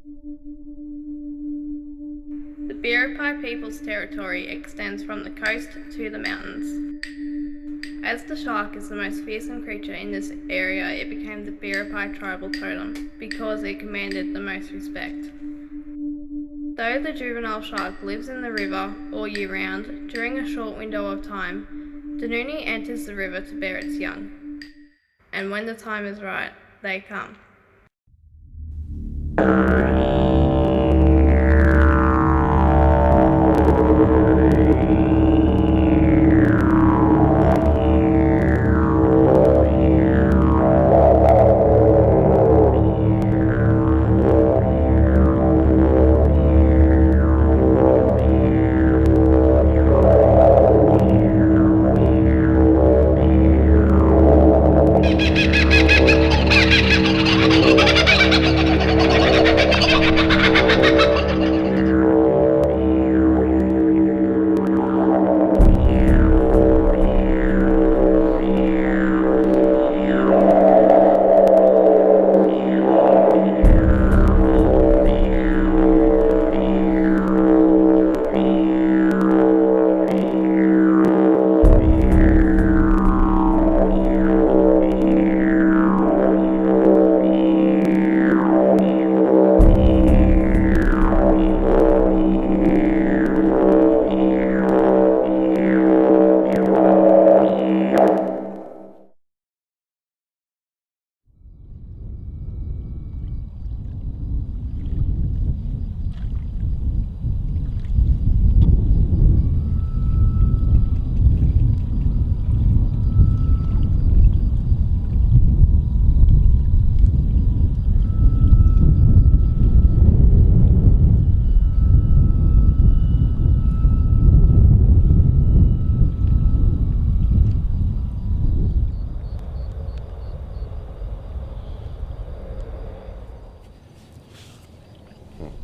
The Biripi people's territory extends from the coast to the mountains. As the shark is the most fearsome creature in this area, it became the Biripi tribal totem because it commanded the most respect. Though the juvenile shark lives in the river all year round, during a short window of time, Dinuni enters the river to bear its young. And when the time is right, they come.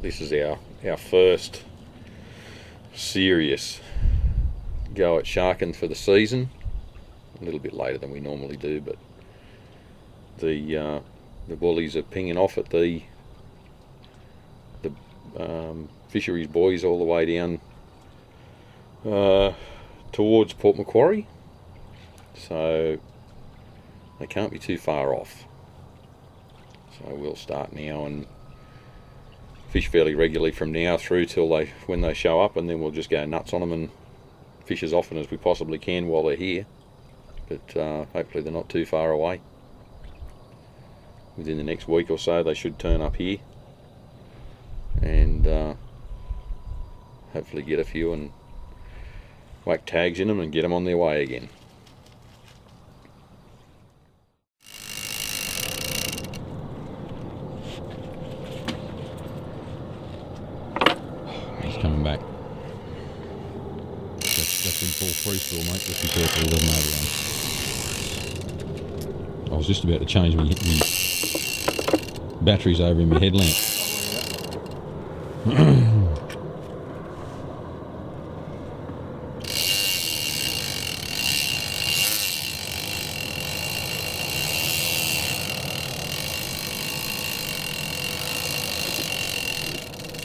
This is our first serious go at sharking for the season. A little bit later than we normally do, but the bullies are pinging off at the fisheries buoys all the way down towards Port Macquarie, so they can't be too far off. So we'll start now and fish fairly regularly from now through till when they show up, and then we'll just go nuts on them and fish as often as we possibly can while they're here. But hopefully they're not too far away. Within the next week or so they should turn up here and hopefully get a few and whack tags in them and get them on their way again. He's coming back. That's in full freestyle, mate. Just be careful with them. I was just about to change my batteries over in my headlamp.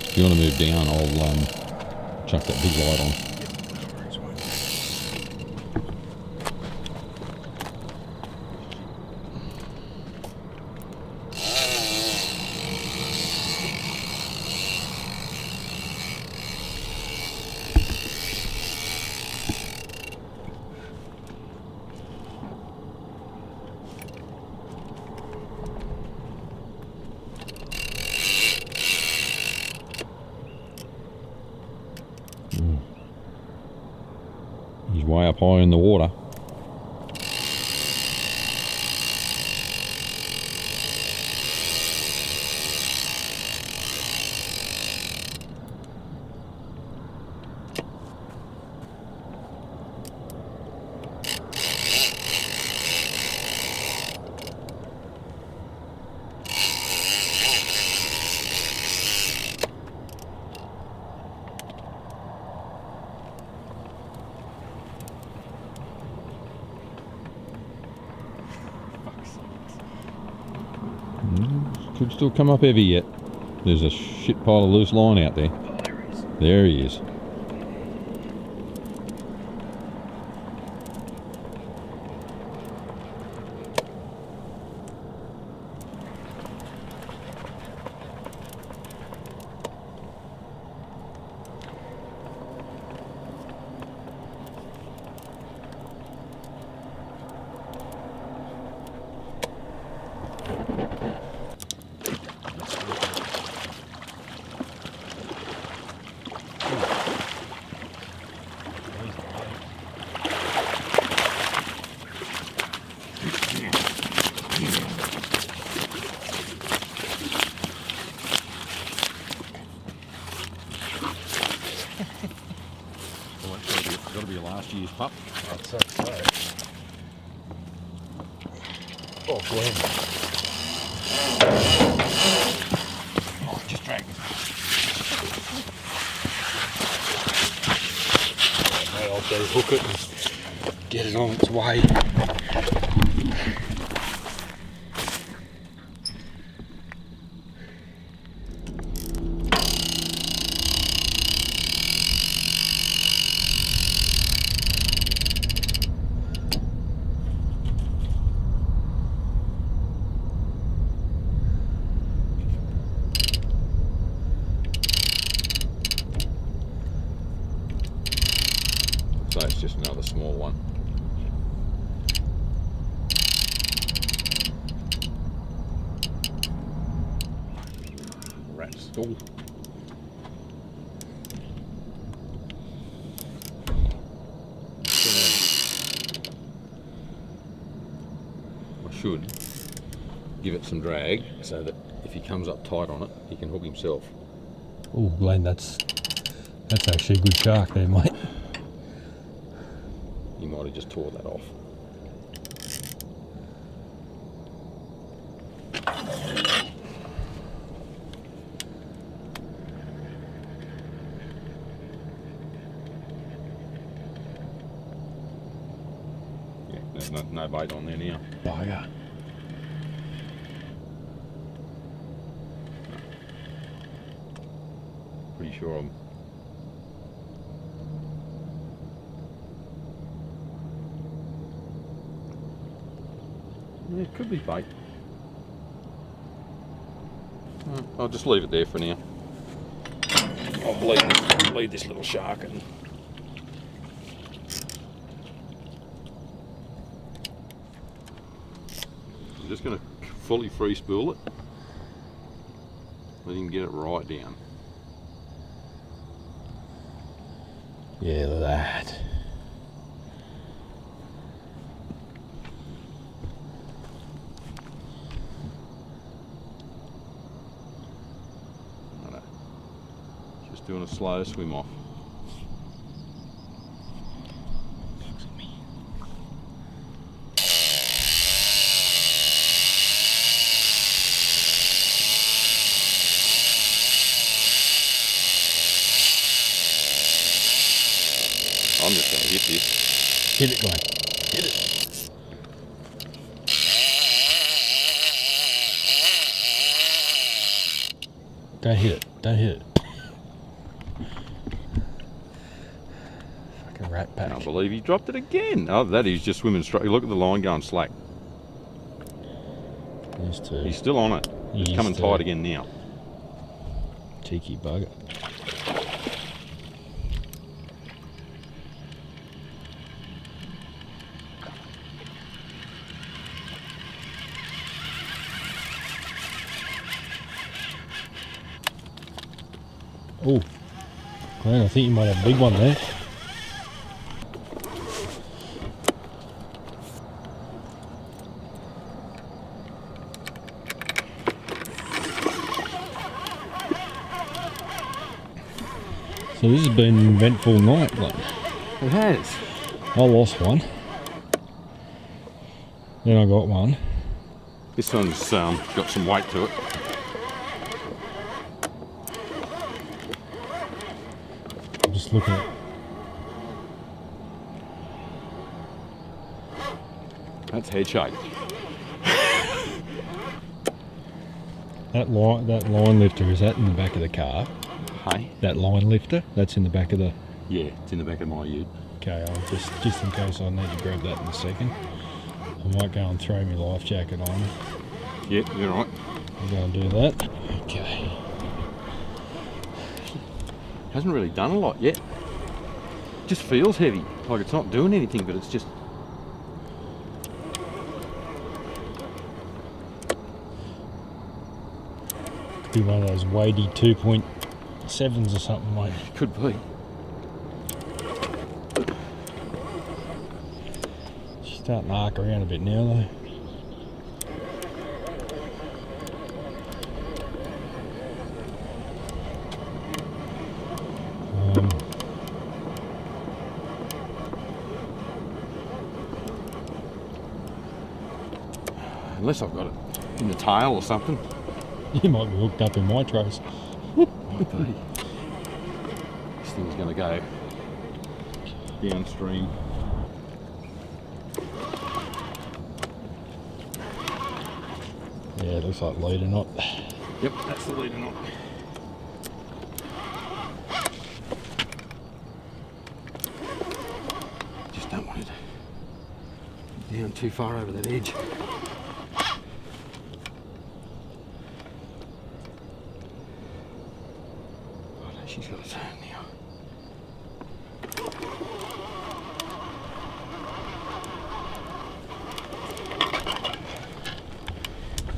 If you want to move down, I'll chuck that big light on. He's way up high in the water. Could still come up heavy yet. There's a shit pile of loose line out there. Oh, there he is. There he is. Well, that's got to be a last year's pup. I'd say so. Oh, Glenn. Oh, just drag it. Mate, I'll go hook it and get it on its way. So it's just another small one. Rat stool. I should give it some drag so that if he comes up tight on it, he can hook himself. Oh, Glenn, that's actually a good shark there, mate. He might have just tore that off. Yeah, there's no bait on there now. Bugger. Pretty sure I'm. Yeah, it could be bait. I'll just leave it there for now. I'll bleed this little shark and I'm just going to fully free spool it. Let him get it right down. Yeah, look at that. Righto. Just doing a slow swim off. I'm just going to hit this. Hit it, Glenn. Hit it. Don't hit it. Don't hit it. Fucking rat I pack. can't believe he dropped it again. Oh, that is just swimming straight. Look at the line going slack. There's two. He's still on it. It's He coming is tight too. again now. Cheeky bugger. Oh, Glenn, I think you might have a big one there. So this has been an eventful night, Glenn. It has. I lost one. Then I got one. This one's got some weight to it. I'm just looking at. That's head shake. That line lifter, is that in the back of the car? Hey? That line lifter, that's in the back of the... Yeah, it's in the back of my ute. Okay, I'll just in case I need to grab that in a second. I might go and throw my life jacket on. Yeah, you're right. I'm going to do that. Okay. Hasn't really done a lot yet. Just feels heavy, like it's not doing anything, but it's just... Could be one of those weighty 2.7s or something, mate. Could be. She's starting to arc around a bit now, though. Unless I've got it in the tail or something. You might be hooked up in my trace. Might be. This thing's going to go downstream. Yeah, it looks like leader knot. Yep, that's the leader knot. Just don't want it down too far over that edge. She's got to turn now.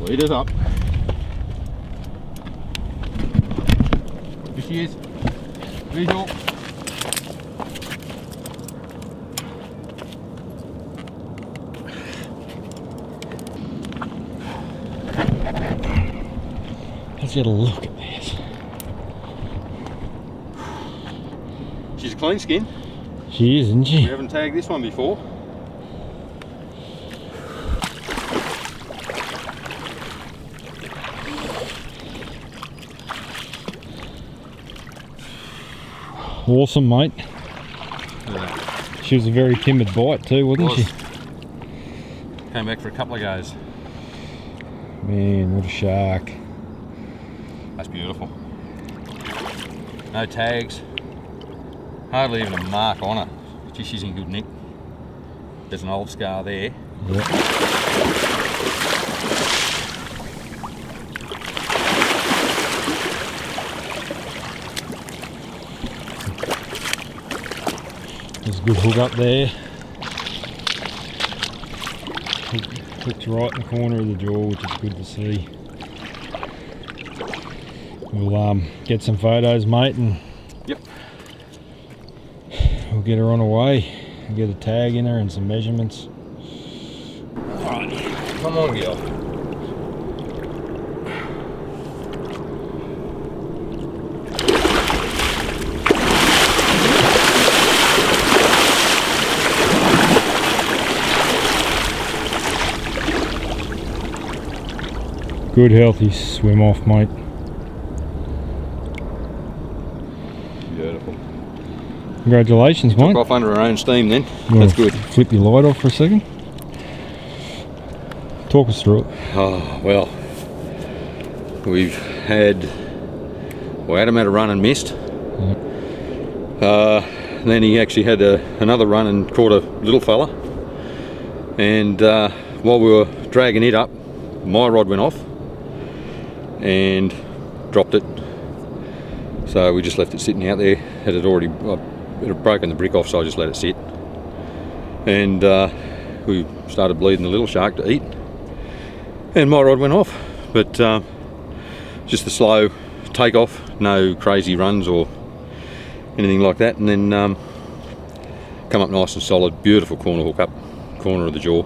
Lead it up. Here she is. Visual. Let's get a look at this. She's a clean skin. She is, isn't We she? haven't tagged this one before. Awesome, mate. She was a very timid bite too, wasn't she? Came back for a couple of goes. Man, what a shark. That's beautiful. No tags. Hardly even a mark on her. Gee, she's in good nick. There's an old scar there. Yep. There's a good hook up there. Hooked right in the corner of the jaw, which is good to see. We'll get some photos, mate, and Yep. we'll get her on her way and get a tag in her and some measurements. Alright, come on, girl. Good healthy swim off, mate. Beautiful. Congratulations, mate. Off under her own steam then. You That's wanna good. Flip your light off for a second. Talk us through it. Oh, well, we've had, well, Adam had a run and missed. Then he actually had another run and caught a little fella. And while we were dragging it up, my rod went off and dropped it. So we just left it sitting out there. It had already, it had broken the brick off, so I just let it sit. And we started bleeding the little shark to eat. And my rod went off, but just a slow takeoff, no crazy runs or anything like that. And then come up nice and solid, beautiful corner hook up, corner of the jaw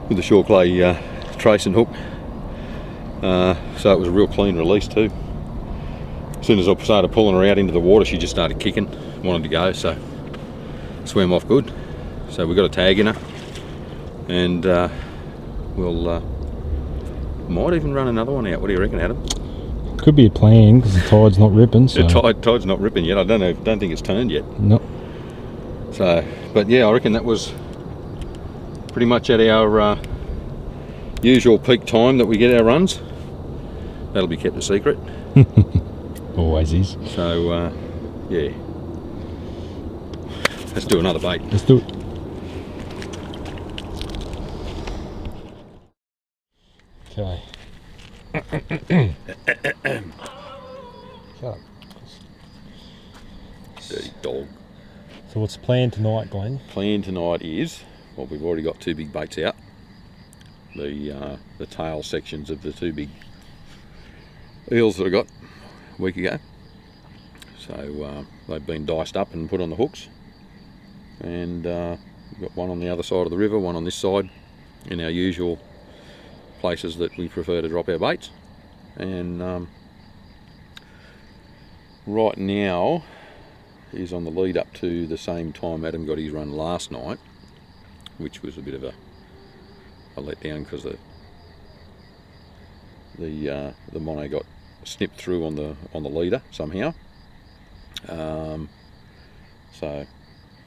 with the shore clay trace and hook. So it was a real clean release too. As soon as I started pulling her out into the water, she just started kicking, wanted to go, so swam off good. So we got a tag in her, and we'll might even run another one out. What do you reckon, Adam? Could be a plan because the tide's not ripping. So. The tide's not ripping yet. I don't think it's turned yet. No. So, but yeah, I reckon that was pretty much at our usual peak time that we get our runs. that'll be kept a secret. Always is. So, yeah. Let's do another bait. Let's do it. Okay. Shut up. Dirty dog. So what's the plan tonight, Glenn? Plan tonight is, well, we've already got 2 big baits out. The tail sections of the 2 big eels that I got a week ago. So they've been diced up and put on the hooks. And we've got one on the other side of the river, one on this side, in our usual places that we prefer to drop our baits. And right now is on the lead up to the same time Adam got his run last night, which was a bit of a letdown because the mono got snipped through on the leader somehow. So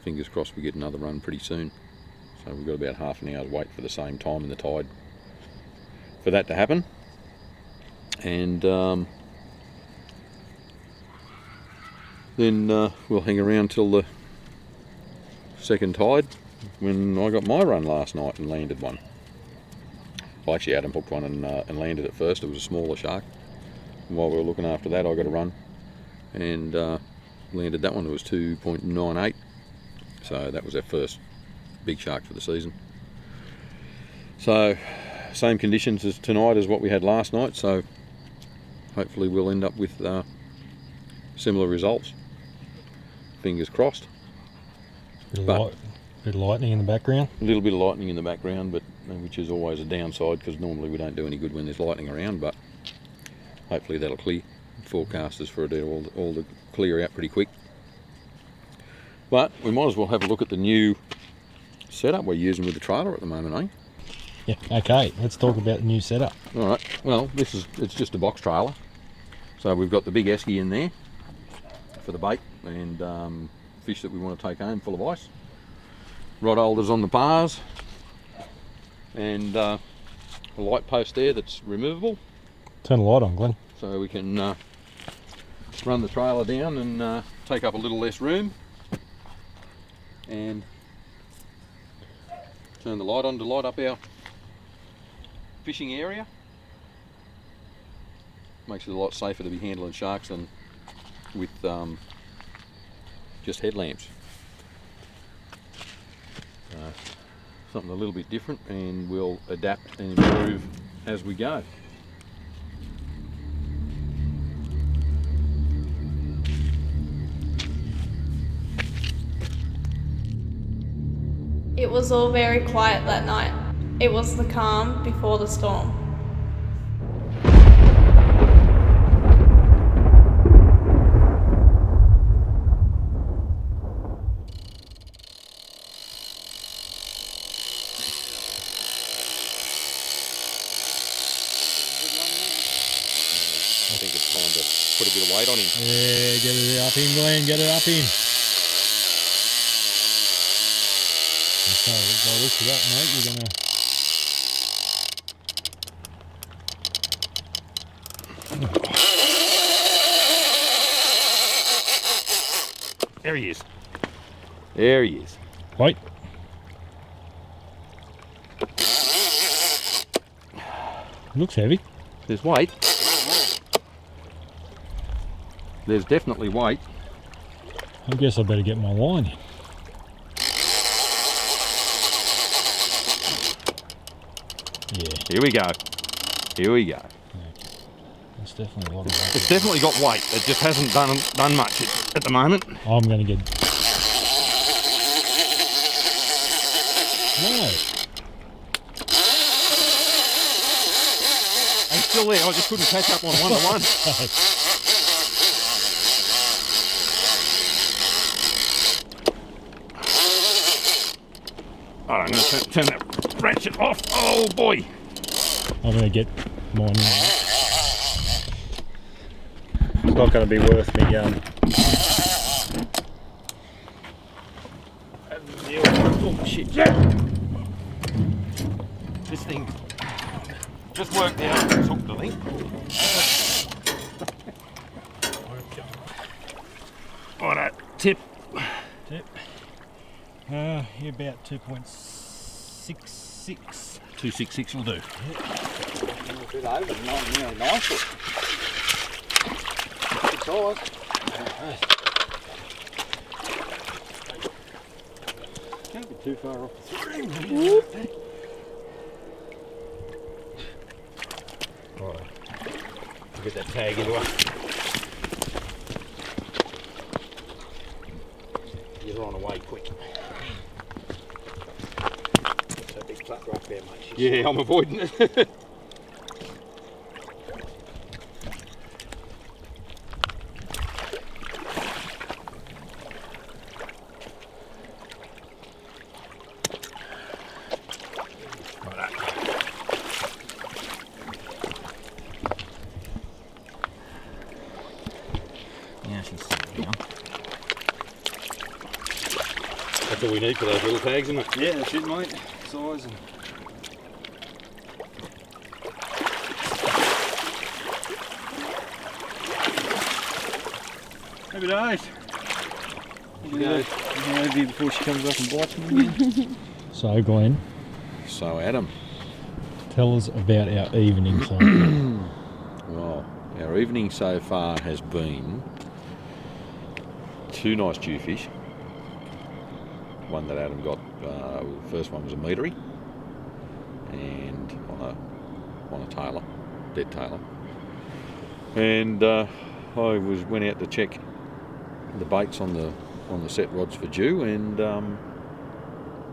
fingers crossed we get another run pretty soon. So we've got about half an hour's wait for the same time in the tide for that to happen. And then we'll hang around till the second tide when I got my run last night and landed one. Well, actually Adam hooked one and landed it first. It was a smaller shark. And while we were looking after that, I got a run and landed that one. It was 2.98. So that was our first big shark for the season. So same conditions as tonight as what we had last night. So hopefully we'll end up with similar results. Fingers crossed. Bit of lightning in the background. A little bit of lightning in the background, but which is always a downside because normally we don't do any good when there's lightning around. But hopefully that'll clear. Forecasters for it all to clear out pretty quick. But we might as well have a look at the new setup we're using with the trailer at the moment, eh? Yeah. Okay. Let's talk about the new setup. All right. Well, it's just a box trailer. So we've got the big esky in there for the bait and fish that we want to take home full of ice. Rod holders on the bars and a light post there that's removable. Turn the light on, Glenn. So we can run the trailer down and take up a little less room and turn the light on to light up our fishing area. Makes it a lot safer to be handling sharks than with just headlamps. Something a little bit different, and we'll adapt and improve as we go. It was all very quiet that night. It was the calm before the storm. I think it's time to put a bit of weight on him. Yeah, get it up in, Glenn, get it up in. So, by the looks of that, mate, you're gonna... There he is. There he is. Wait. Looks heavy. There's weight. There's definitely weight. I guess I better get my line in. Yeah. Here we go. Here we go. It's definitely a lot of weight. It's definitely got weight. It just hasn't done much at the moment. I'm going to get... No. It's still there. I just couldn't catch up on one-to-one. I'm going to turn that ratchet off. Oh boy. I'm going to get mine in. It's not going to be worth me Oh shit. This thing just worked out. It's hooked, I think. tip? Tip. Yeah, about 2.66. 266 will do. A bit over, not nearly 9 foot. Good size. Can't be too far off the stream. Right. Get that tag into her. You're on away quick. That's a big clutter up there, mate. Yeah, I'm avoiding it. Yeah, she's sitting down. That's all we need for those little tags, isn't it? Yeah, that's it, mate. Size and. Happy days. Maybe before she comes up and bites me again. So, Glenn, So, Adam. tell us about our evening so far. Well, our evening so far has been 2 nice jewfish. One that Adam got, the first one was a meatery, and on a tailor, dead tailor. And I went out to check the baits on the set rods for dew, and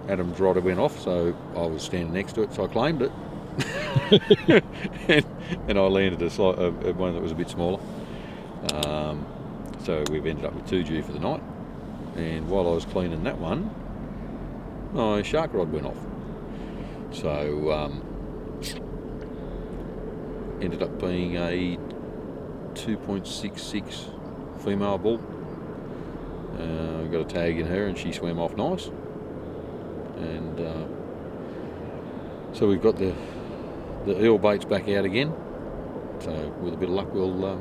Adam's rodder went off, so I was standing next to it, so I claimed it. and I landed one that was a bit smaller. So we've ended up with 2 dew for the night. And while I was cleaning that one, my shark rod went off. So ended up being a 2.66 female bull. Got a tag in her and she swam off nice. And so we've got the eel baits back out again. So with a bit of luck we'll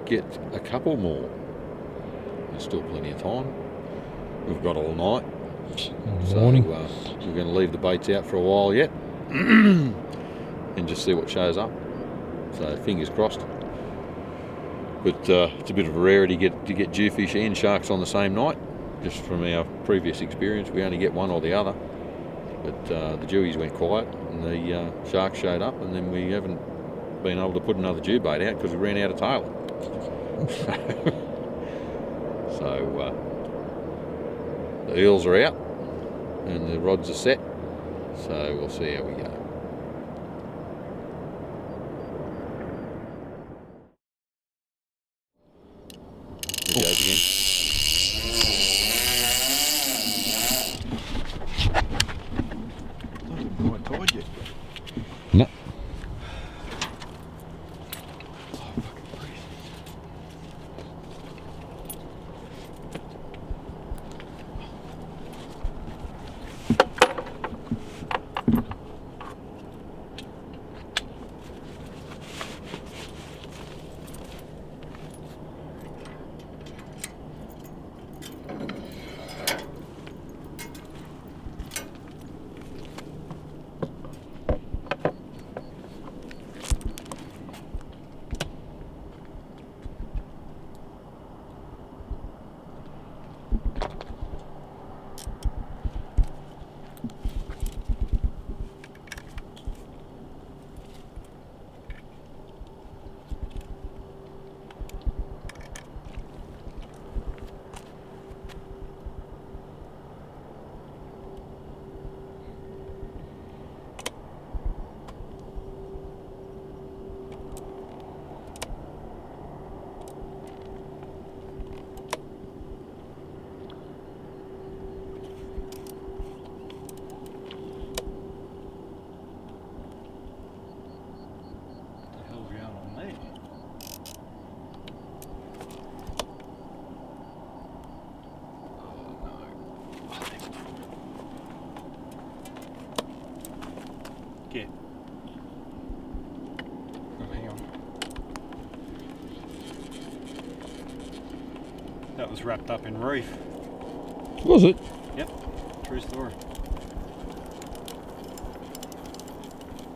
get a couple more. There's still plenty of time. We've got all night. Morning. So we're going to leave the baits out for a while yet and just see what shows up. So fingers crossed. But it's a bit of a rarity to get jewfish and sharks on the same night. Just from our previous experience, we only get one or the other. But the dewies went quiet and the sharks showed up, and then we haven't been able to put another dew bait out because we ran out of tailor. So the eels are out and the rods are set, so we'll see how we go. Here goes again. Quite tired yet. No. that was wrapped up in reef. Was it? Yep, true story.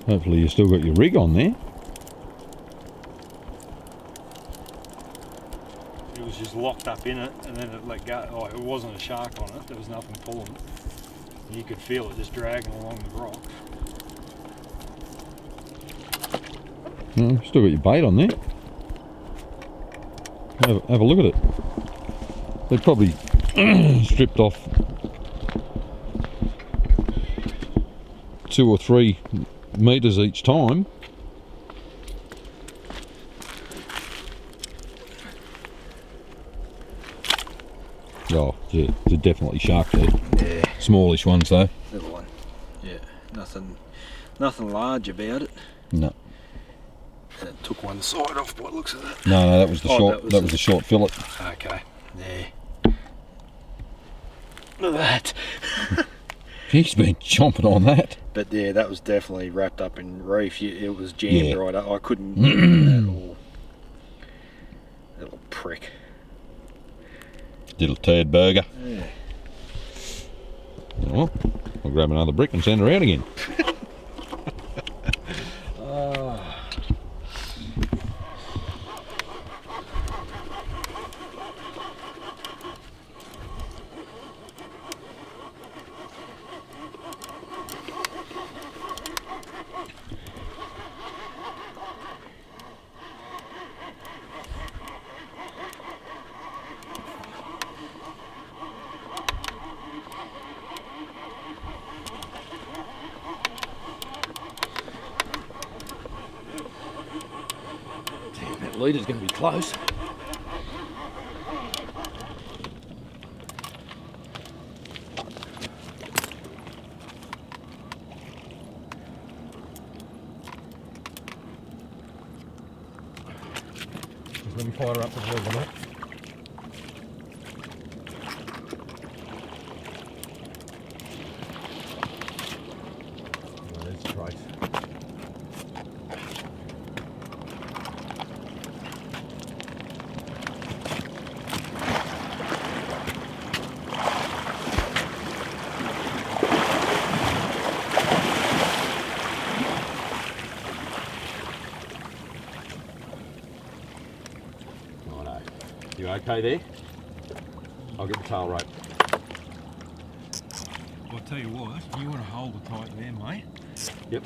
Hopefully you still got your rig on there. It was just locked up in it, and then it let go. Oh, it wasn't a shark on it. There was nothing pulling. And you could feel it just dragging along the rocks. Still got your bait on there. Have a look at it. They probably stripped off 2 or 3 metres each time. Oh, yeah, they're definitely shark there. Yeah. Smallish ones though. Little one. Yeah. Nothing large about it. No. And it took one side off by the looks of that. No, that was the short. That was the short fillet. Okay. Yeah. Look at that. He's been chomping on that. But yeah, that was definitely wrapped up in reef. It was jammed Yeah. right up. I couldn't get it at all. Little prick. Little turd burger. Yeah. Well, I'll grab another brick and send her out again. That leader's going to be close. Just let me fire her up with the lead. Oh, there's a trace. You okay there? I'll get the tail rope. I'll tell you what, you want to hold it tight there, mate. Yep.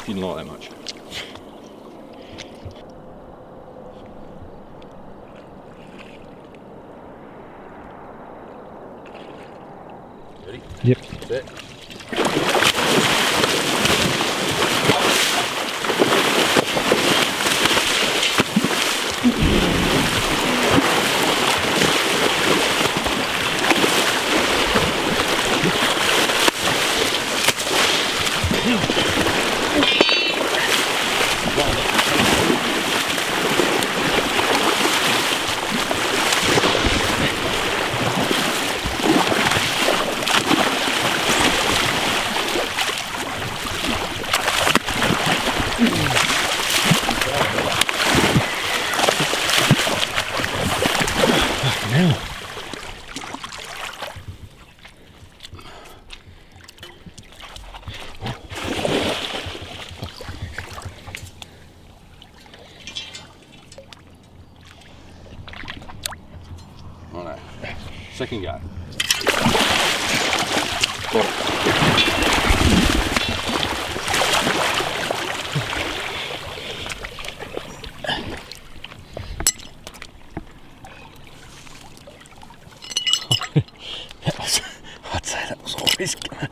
Didn't like that much. Ready? Yep. Set. second go. I'd say that was always gonna.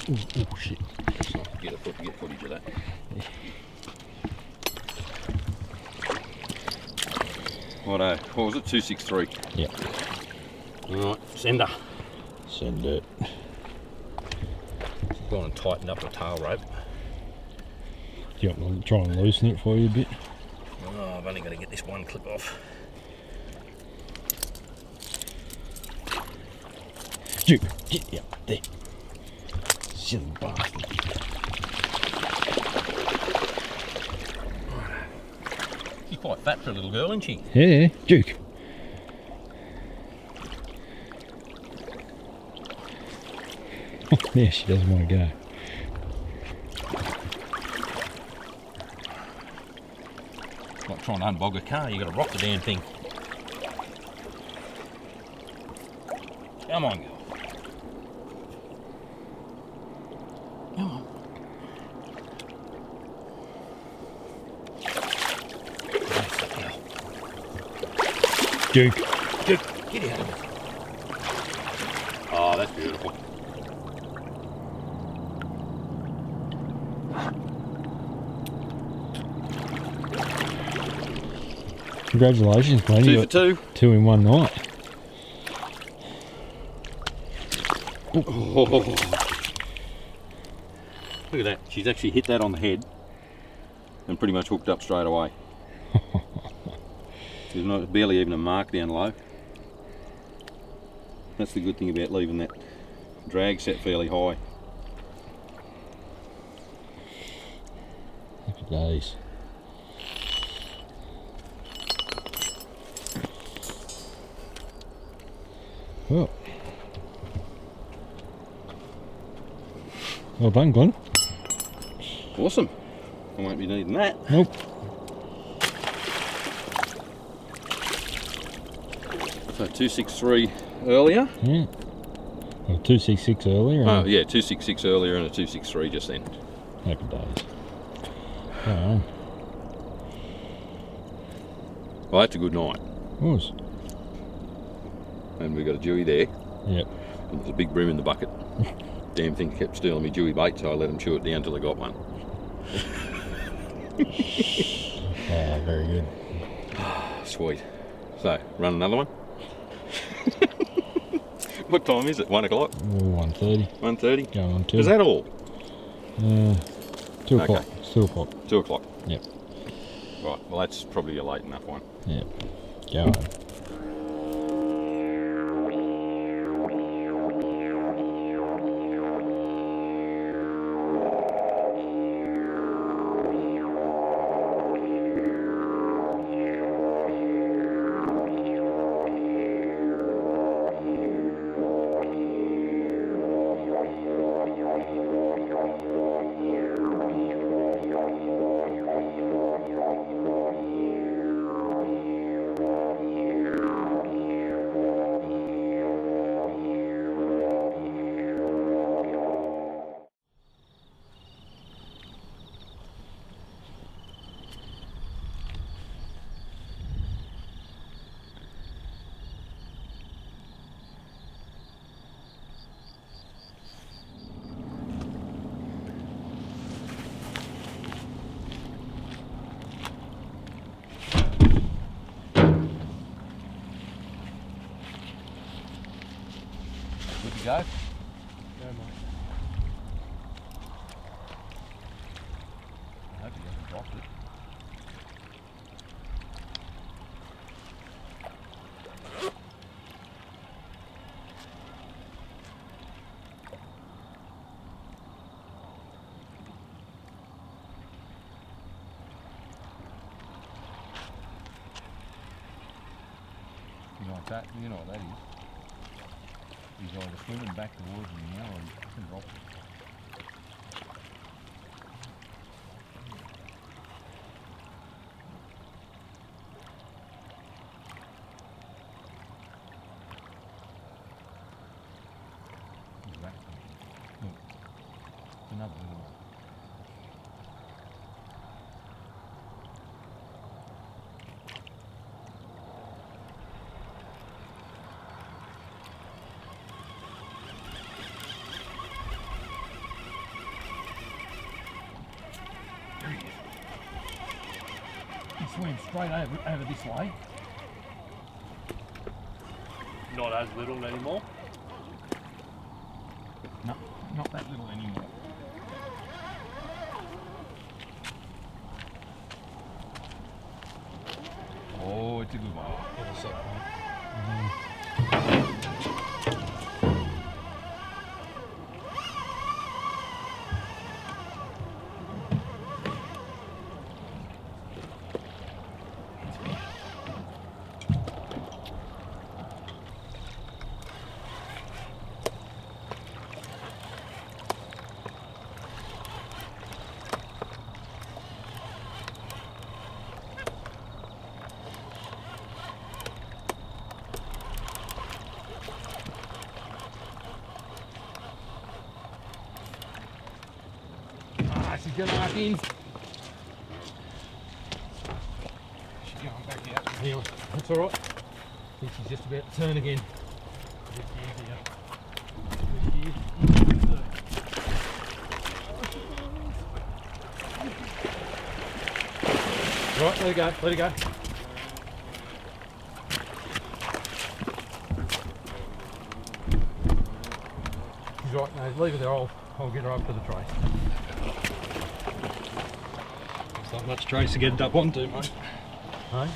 Oh shit. Let's not get footage of that. Righto, what was it? 263. Yep. Alright, sender. Send it. Go and tighten up the tail rope. Do you want me to try and loosen it for you a bit? Oh, I've only got to get this one clip off. Duke, get up there. Silly bastard. She's quite fat for a little girl, isn't she? Yeah, Duke. Yeah, she doesn't want to go. It's like trying to unbog a car, you've got to rock the damn thing. Come on, girl. Come on. That's it, girl. Duke. Duke, get out of it. Oh, that's beautiful. Congratulations, mate. 2 You for got 2. 2 in one night. Oh. Look at that. She's actually hit that on the head and pretty much hooked up straight away. There's not barely even a mark down low. That's the good thing about leaving that drag set fairly high. Happy days. Well. Well done, Glenn. Awesome. I won't be needing that. Nope. So 263 earlier. Yeah. Well, 266 earlier. Oh yeah, 266 earlier and a 263 just then. Happy days. Go on. Well, that's a good night. Was. And we got a dewy there. Yep. And there's a big brim in the bucket. Damn thing kept stealing me dewy bait, so I let him chew it down till I got one. Ah, very good. Sweet. So, run another one. What time is it? 1 o'clock? 1:30. 1:30? Going on 2. Is that all? 2 o'clock. Okay. It's 2 o'clock. 2 o'clock. Yep. Right, well that's probably a late enough one. Yep. Go on. Good to go? Go, mate. I hope he hasn't dropped it. You know what that? You know what that is? He's either swimming back towards me now or he's fucking dropped it. He swam straight over this way. Not as little anymore. No, not that little anymore. Oh, it's a good one. What was that one? She's going back in. She's going back out. Hang on, that's alright. I think she's just about to turn again. Just here. Right, let her go, let her go. She's right, no, leave her there, I'll get her up to the tray. There's not much trace to get it up onto, mate. Hey?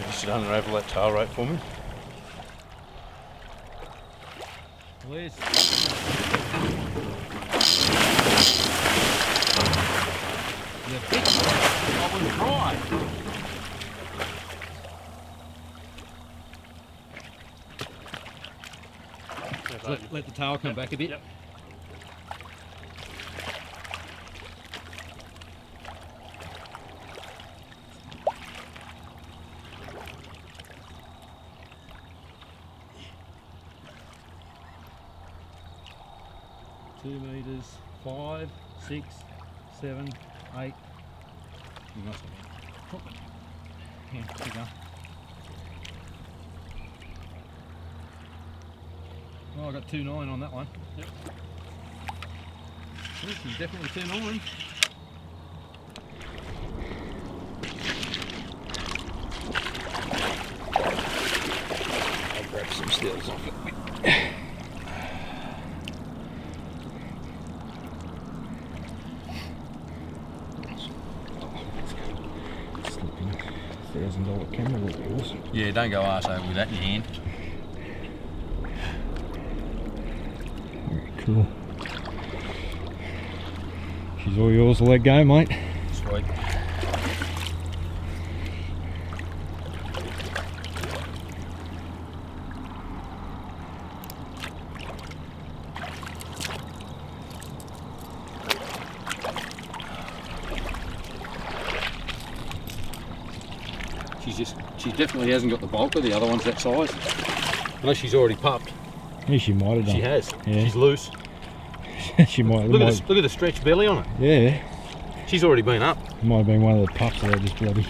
Just unravel that tail rope for me. Where's... The big one was dry. Let the tail come back a bit. Yep. 2 meters, 5, 6, 7, 8. You must have. Yeah, there you go. Oh, I got 2.9 on that one. Yep. This is definitely 2.9. I'll grab some stills off it. $1,000 camera with yours. Yeah, don't go arse over with that in your hand. Very cool. She's all yours to let go, mate. Sweet. She definitely hasn't got the bulk of the other ones that size. Unless she's already pupped. Yeah, she might have done. She has. Yeah. She's loose. She might. Look at the stretched belly on it. Yeah. She's already been up. Might have been one of the pups that I just bloody.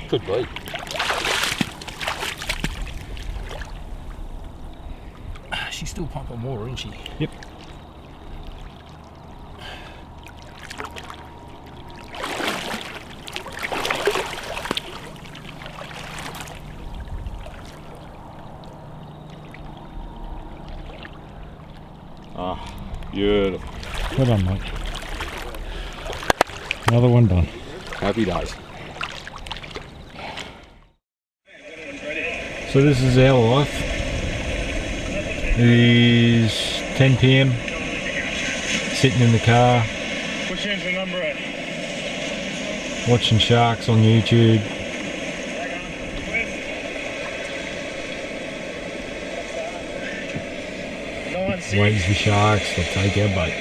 Could be. She's still pumping water, isn't she? Yep. Ah, beautiful. Well done, mate. Another one done. Happy days. So this is our life. It is 10 PM. Sitting in the car. What change the number at? Watching sharks on YouTube. Waiting for sharks to take our bait.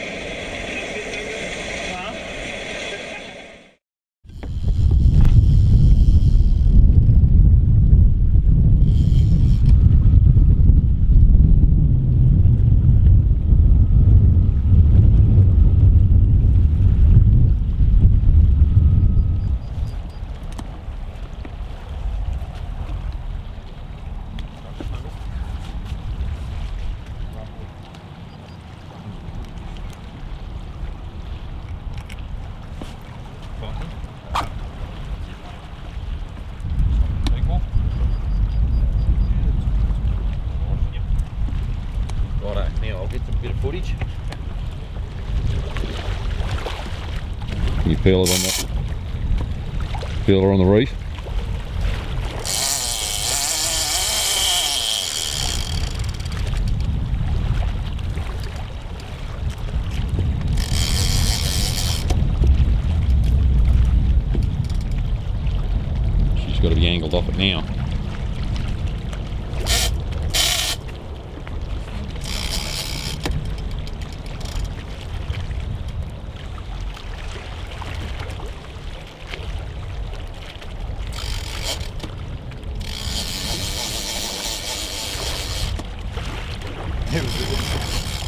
I'll get some bit of footage. Can you feel it on that? Feel her on the reef? She's got to be angled off it now.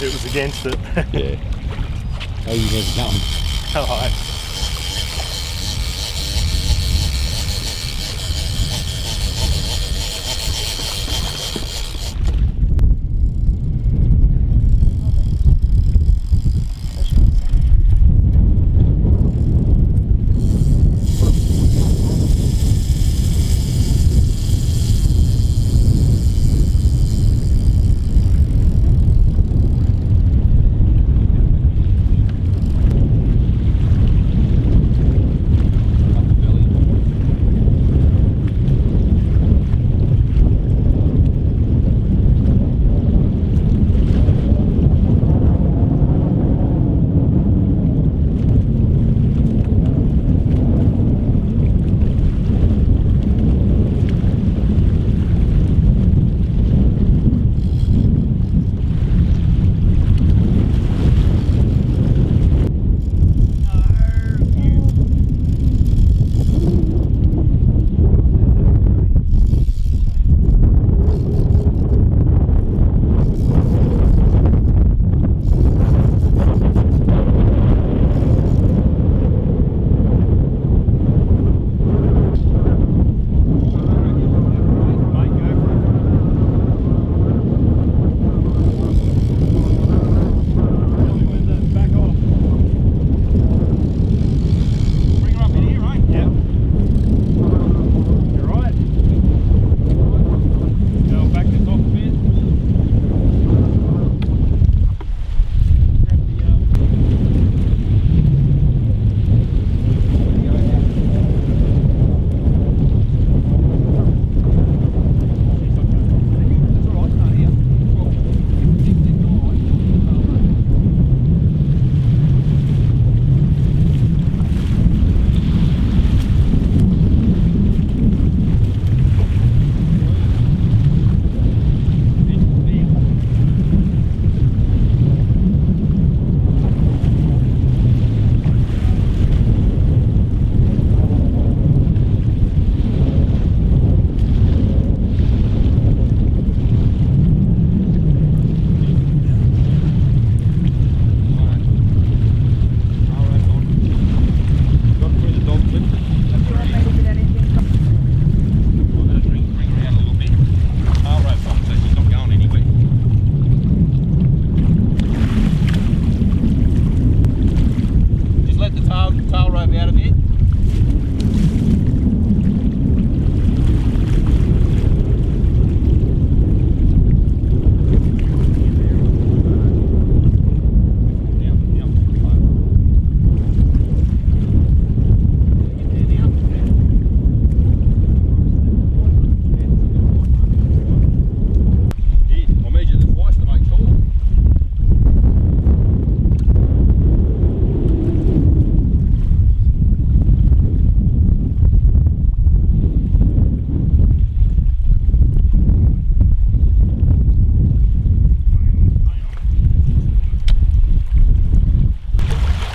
It was against it. Yeah. Oh, you never come. Alright.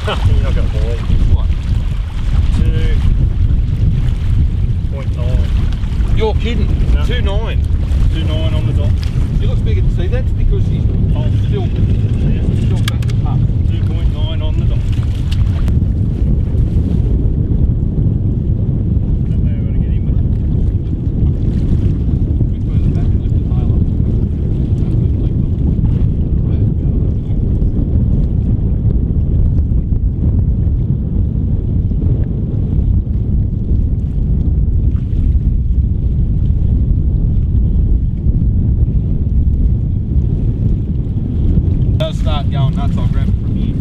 You're not going to believe this one. 2.9. You're kidding. No. 2.9. 2.9 on the dot. She looks bigger. See, that's because she's still back to pup. 2.9 on the dot. Don't know how we're going to get in with it. Bit further back and lift the tail up. going nuts, I'll grab it from here.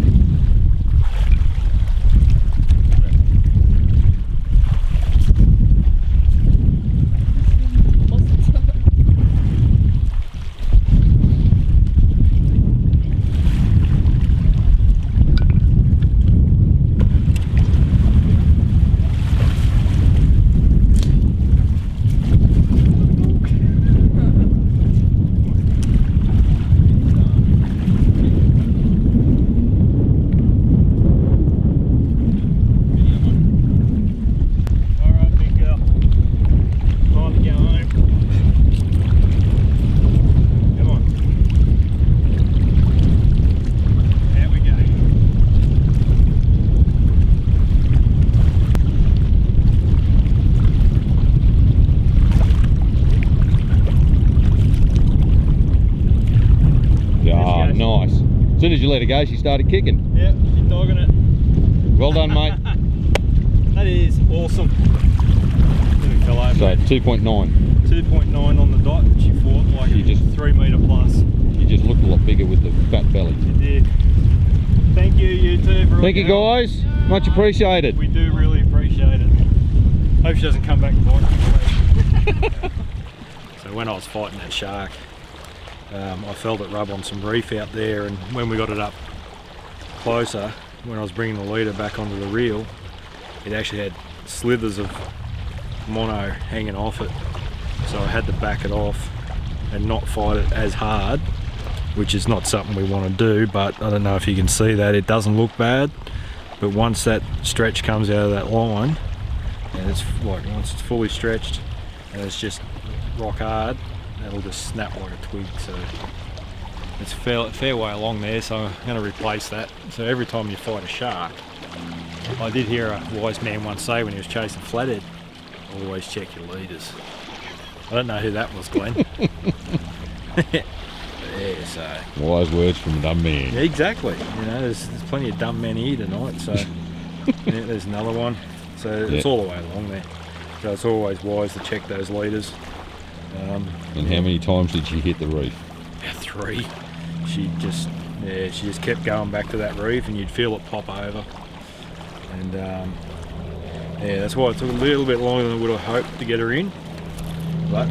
Nice. As soon as you let her go, she started kicking. Yeah, she's dogging it. Well done, mate. That is awesome. So 2.9. 2.9 on the dot. She fought like She a just- 3 metre plus. You just looked a lot bigger with the fat belly. She did. Thank you two, for all Thank you, your help. guys. Much appreciated. We do really appreciate it. Hope she doesn't come back and bite me. So when I was fighting that shark, I felt it rub on some reef out there, and when we got it up closer, when I was bringing the leader back onto the reel, it actually had slithers of mono hanging off it. So I had to back it off and not fight it as hard, which is not something we want to do, but I don't know if you can see that. It doesn't look bad, but once that stretch comes out of that line, and it's like once it's fully stretched and it's just rock hard, it'll just snap like a twig. So it's a fair way along there, so I'm going to replace that. So every time you fight a shark, I did hear a wise man once say when he was chasing flathead, always check your leaders. I don't know who that was, Glenn. Yeah, so Wise words from a dumb man. yeah, exactly. You know, there's plenty of dumb men here tonight. So yeah, there's another one. So it's Yeah. all the way along there. So it's always wise to check those leaders. And how many times did she hit the reef? About 3. She just kept going back to that reef, and you'd feel it pop over. And yeah, that's why it took a little bit longer than I would have hoped to get her in. But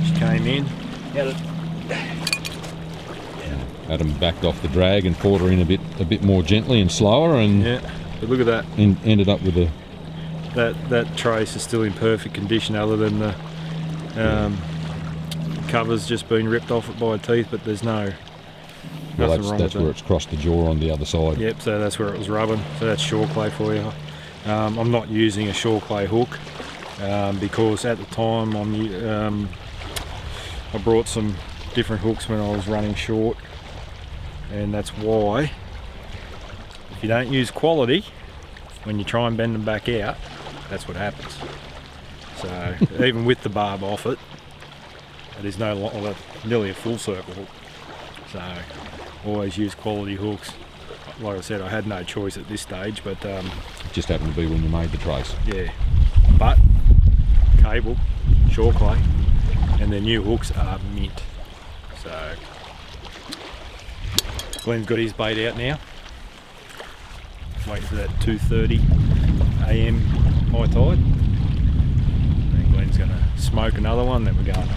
she came in. Adam backed off the drag and fought her in a bit more gently and slower, and Yeah, but look at that. ended up with a That trace is still in perfect condition, other than the cover's just been ripped off it by teeth, but there's nothing wrong that's with where it. it's crossed the jaw on the other side. Yep, so that's where it was rubbing. So that's shore clay for you. I'm not using a shore clay hook because at the time I brought some different hooks when I was running short, and that's why if you don't use quality, when you try and bend them back out, that's what happens. So even with the barb off it, it is no longer nearly a full circle hook. So always use quality hooks. Like I said, I had no choice at this stage, but It just happened to be when you made the trace. yeah. But cable, shore clay, and the new hooks are mint. So Glenn's got his bait out now. Waiting for that 2:30 AM high tide. And Glenn's gonna smoke another one, then we're going.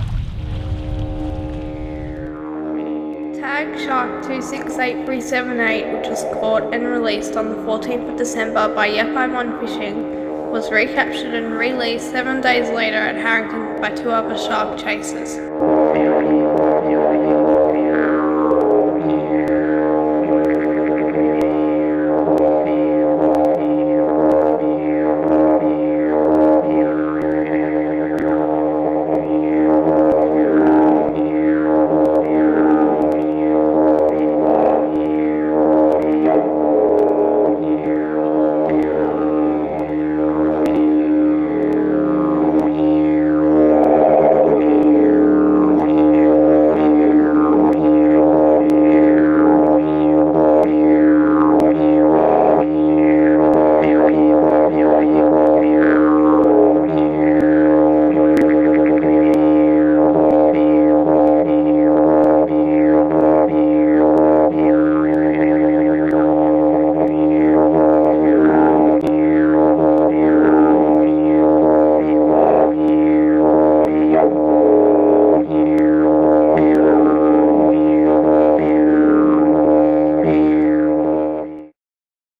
Tag Shark 268378, which was caught and released on the 14th of December by Yapaimon Fishing, was recaptured and released 7 days later at Harrington by 2 other shark chasers.